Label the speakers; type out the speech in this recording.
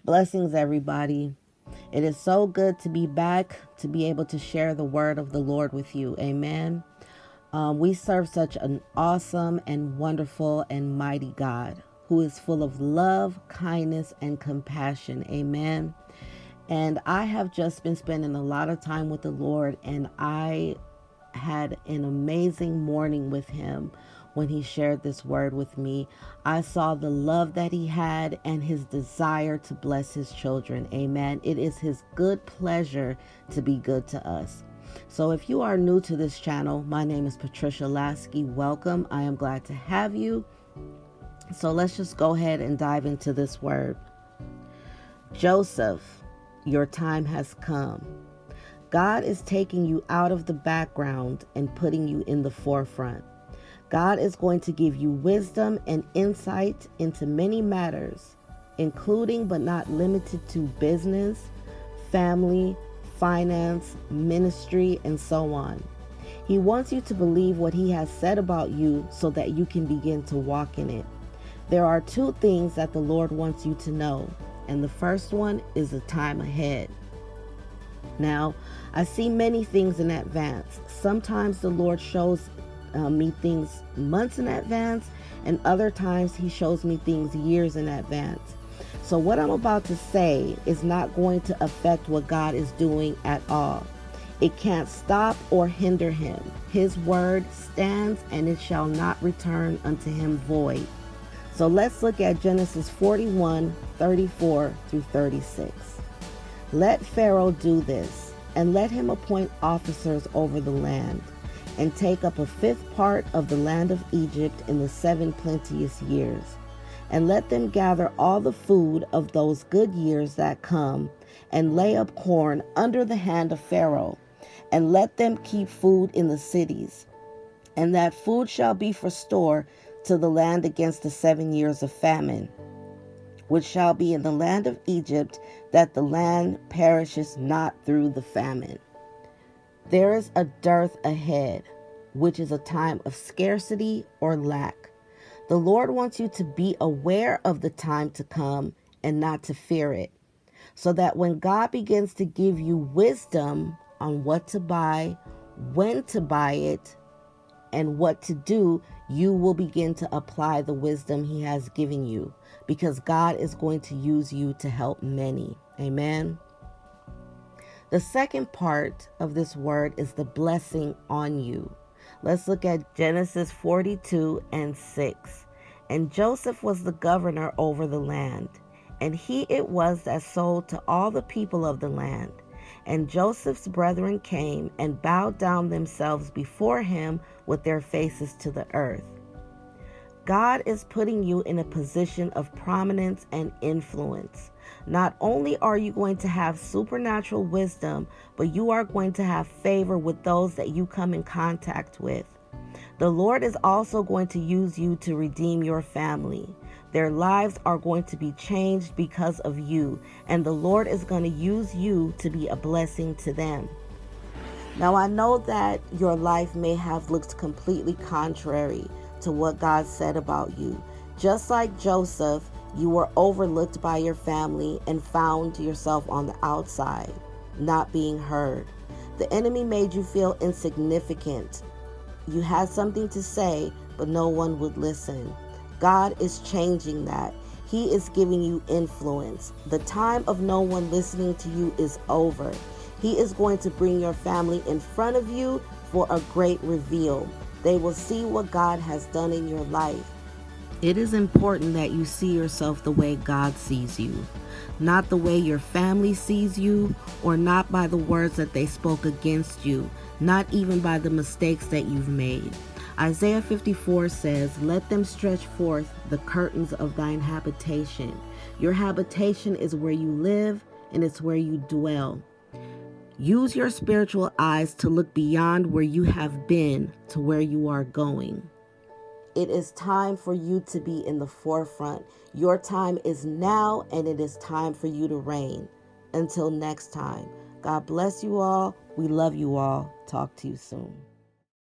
Speaker 1: Blessings, everybody. It is so good to be back to be able to share the word of the Lord with you. Amen. We serve such an awesome and wonderful and mighty God who is full of love, kindness, and compassion. Amen. And I have just been spending a lot of time with the Lord, and I had an amazing morning with him when he shared this word with me. I saw the love that he had and his desire to bless his children. Amen. It is his good pleasure to be good to us. So if you are new to this channel, my name is Patricia Lasky. Welcome. I am glad to have you. So let's just go ahead and dive into this word. Joseph, your time has come. God is taking you out of the background and putting you in the forefront. God is going to give you wisdom and insight into many matters, including but not limited to business, family, finance, ministry, and so on. He wants you to believe what he has said about you so that you can begin to walk in it. There are two things that the Lord wants you to know, and the first one is the time ahead. Now, I see many things in advance. Sometimes the Lord shows me things months in advance, and other times he shows me things years in advance. So what I'm about to say is not going to affect what God is doing at all. It can't stop or hinder him. His word stands, and it shall not return unto him void. So let's look at Genesis 41:34 through 36. Let Pharaoh do this, and let him appoint officers over the land, and take up a fifth part of the land of Egypt in the 7 plenteous years. And let them gather all the food of those good years that come, and lay up corn under the hand of Pharaoh, and let them keep food in the cities. And that food shall be for store to the land against the 7 years of famine, which shall be in the land of Egypt, that the land perishes not through the famine. There is a dearth ahead, which is a time of scarcity or lack. The Lord wants you to be aware of the time to come and not to fear it, so that when God begins to give you wisdom on what to buy, when to buy it, and what to do, you will begin to apply the wisdom he has given you, because God is going to use you to help many. Amen. The second part of this word is the blessing on you. Let's look at Genesis 42:6. And Joseph was the governor over the land, and he it was that sold to all the people of the land. And Joseph's brethren came and bowed down themselves before him with their faces to the earth. God is putting you in a position of prominence and influence. Not only are you going to have supernatural wisdom, but you are going to have favor with those that you come in contact with. The Lord is also going to use you to redeem your family. Their lives are going to be changed because of you, and the Lord is going to use you to be a blessing to them. Now, I know that your life may have looked completely contrary to what God said about you. Just like Joseph, you were overlooked by your family and found yourself on the outside, not being heard. The enemy made you feel insignificant. You had something to say, but no one would listen. God is changing that. He is giving you influence. The time of no one listening to you is over. He is going to bring your family in front of you for a great reveal. They will see what God has done in your life. It is important that you see yourself the way God sees you, not the way your family sees you, or not by the words that they spoke against you, not even by the mistakes that you've made. Isaiah 54 says, let them stretch forth the curtains of thine habitation. Your habitation is where you live, and it's where you dwell. Use your spiritual eyes to look beyond where you have been to where you are going. It is time for you to be in the forefront. Your time is now, and it is time for you to reign. Until next time, God bless you all. We love you all. Talk to you soon.